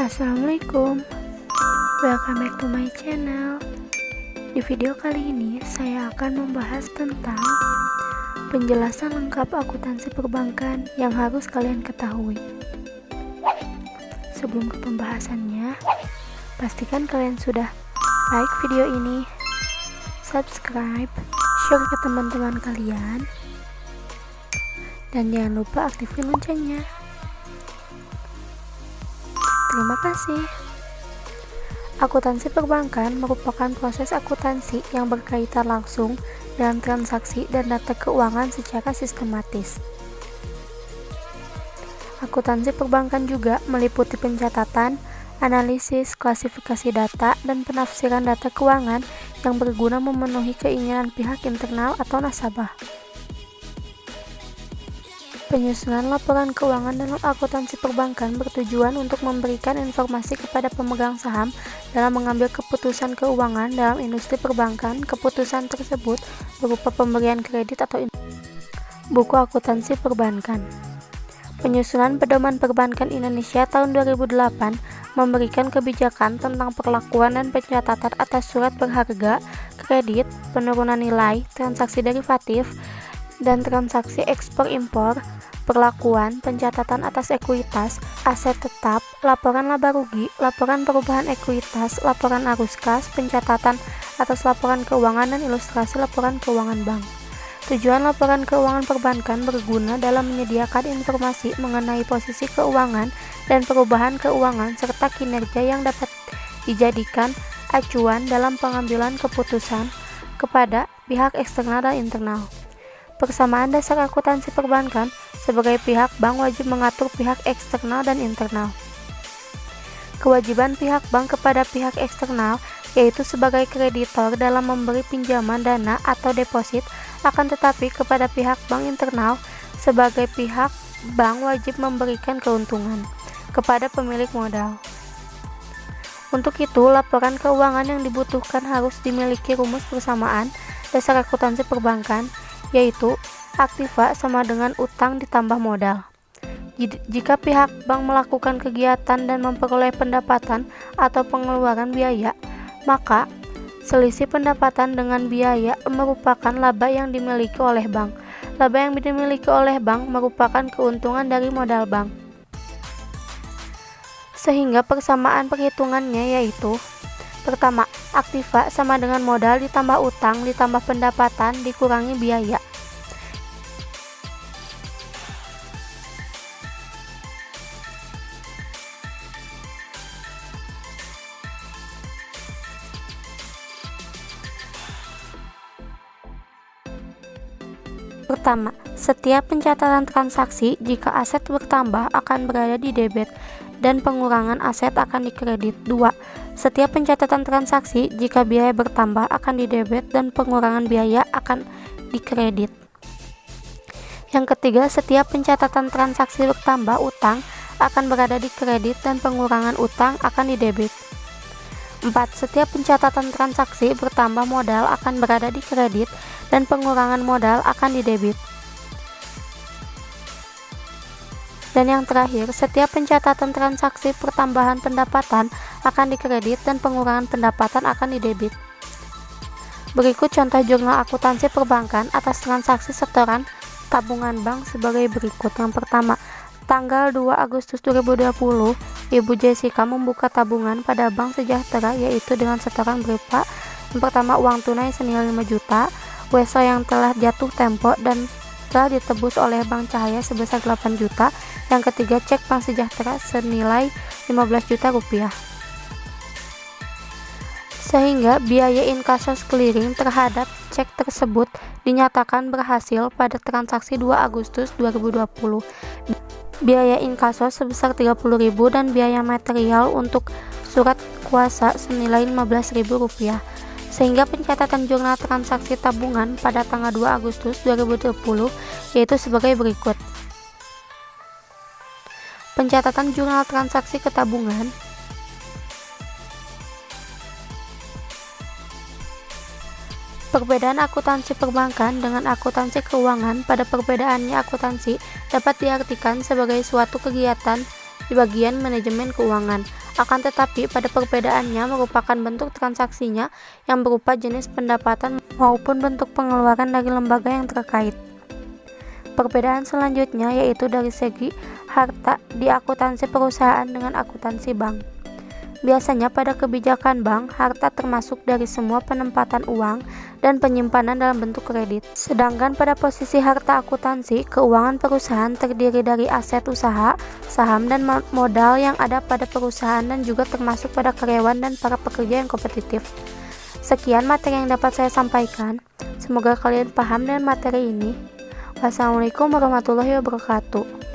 Assalamualaikum, welcome back to my channel. Di video kali ini saya akan membahas tentang penjelasan lengkap akuntansi perbankan yang harus kalian ketahui. Sebelum ke pembahasannya, pastikan kalian sudah like video ini, subscribe, share ke teman-teman kalian, dan jangan lupa aktifkan loncengnya. Terima kasih. Akuntansi perbankan merupakan proses akuntansi yang berkaitan langsung dengan transaksi dan data keuangan secara sistematis. Akuntansi perbankan juga meliputi pencatatan, analisis, klasifikasi data, dan penafsiran data keuangan yang berguna memenuhi keinginan pihak internal atau nasabah. Penyusunan laporan keuangan dalam akuntansi perbankan bertujuan untuk memberikan informasi kepada pemegang saham dalam mengambil keputusan keuangan dalam industri perbankan. Keputusan tersebut berupa pemberian kredit atau buku akuntansi perbankan. Penyusunan Pedoman Perbankan Indonesia tahun 2008 memberikan kebijakan tentang perlakuan dan pencatatan atas surat berharga, kredit, penurunan nilai, transaksi derivatif, dan transaksi ekspor-impor, perlakuan, pencatatan atas ekuitas, aset tetap, laporan laba rugi, laporan perubahan ekuitas, laporan arus kas, pencatatan atas laporan keuangan, dan ilustrasi laporan keuangan bank. Tujuan laporan keuangan perbankan berguna dalam menyediakan informasi mengenai posisi keuangan dan perubahan keuangan serta kinerja yang dapat dijadikan acuan dalam pengambilan keputusan kepada pihak eksternal dan internal. Persamaan dasar akuntansi perbankan sebagai pihak bank wajib mengatur pihak eksternal dan internal. Kewajiban pihak bank kepada pihak eksternal yaitu sebagai kreditor dalam memberi pinjaman dana atau deposit, akan tetapi kepada pihak bank internal sebagai pihak bank wajib memberikan keuntungan kepada pemilik modal. Untuk itu, laporan keuangan yang dibutuhkan harus dimiliki rumus persamaan dasar akuntansi perbankan, yaitu aktiva sama dengan utang ditambah modal. Jika pihak bank melakukan kegiatan dan memperoleh pendapatan atau pengeluaran biaya, maka selisih pendapatan dengan biaya merupakan laba yang dimiliki oleh bank. Laba yang dimiliki oleh bank merupakan keuntungan dari modal bank. Sehingga persamaan perhitungannya yaitu: pertama, aktiva sama dengan modal ditambah utang ditambah pendapatan dikurangi biaya. Pertama, setiap pencatatan transaksi jika aset bertambah akan berada di debit dan pengurangan aset akan dikredit. 2. Setiap pencatatan transaksi jika biaya bertambah akan di debit dan pengurangan biaya akan dikredit. Yang ketiga, setiap pencatatan transaksi bertambah utang akan berada di kredit dan pengurangan utang akan di debit. 4. Setiap pencatatan transaksi bertambah modal akan berada di kredit dan pengurangan modal akan di debit. Dan yang terakhir, setiap pencatatan transaksi pertambahan pendapatan akan di kredit dan pengurangan pendapatan akan di debit. Berikut contoh jurnal akuntansi perbankan atas transaksi setoran tabungan bank sebagai berikut. Yang pertama, tanggal 2 Agustus 2020, Ibu Jessica membuka tabungan pada Bank Sejahtera, yaitu dengan setoran berupa: yang pertama, uang tunai senilai 5 juta, WESO yang telah jatuh tempo dan telah ditebus oleh Bank Cahaya sebesar 8 juta. Yang ketiga, cek Bank Sejahtera senilai 15 juta rupiah. Sehingga biaya inkaso clearing terhadap cek tersebut dinyatakan berhasil pada transaksi 2 Agustus 2020. Biaya inkaso sebesar 30.000 dan biaya material untuk surat kuasa senilai 15.000 rupiah. Sehingga pencatatan jurnal transaksi tabungan pada tanggal 2 Agustus 2020 yaitu sebagai berikut. Pencatatan jurnal transaksi ketabungan. Perbedaan akuntansi perbankan dengan akuntansi keuangan. Pada perbedaannya, akuntansi dapat diartikan sebagai suatu kegiatan di bagian manajemen keuangan. Akan tetapi, pada perbedaannya merupakan bentuk transaksinya yang berupa jenis pendapatan maupun bentuk pengeluaran dari lembaga yang terkait. Perbedaan selanjutnya yaitu dari segi harta di akuntansi perusahaan dengan akuntansi bank. Biasanya pada kebijakan bank, harta termasuk dari semua penempatan uang dan penyimpanan dalam bentuk kredit. Sedangkan pada posisi harta akuntansi, keuangan perusahaan terdiri dari aset usaha, saham dan modal yang ada pada perusahaan dan juga termasuk pada karyawan dan para pekerja yang kompetitif. Sekian materi yang dapat saya sampaikan. Semoga kalian paham dengan materi ini. Wassalamualaikum warahmatullahi wabarakatuh.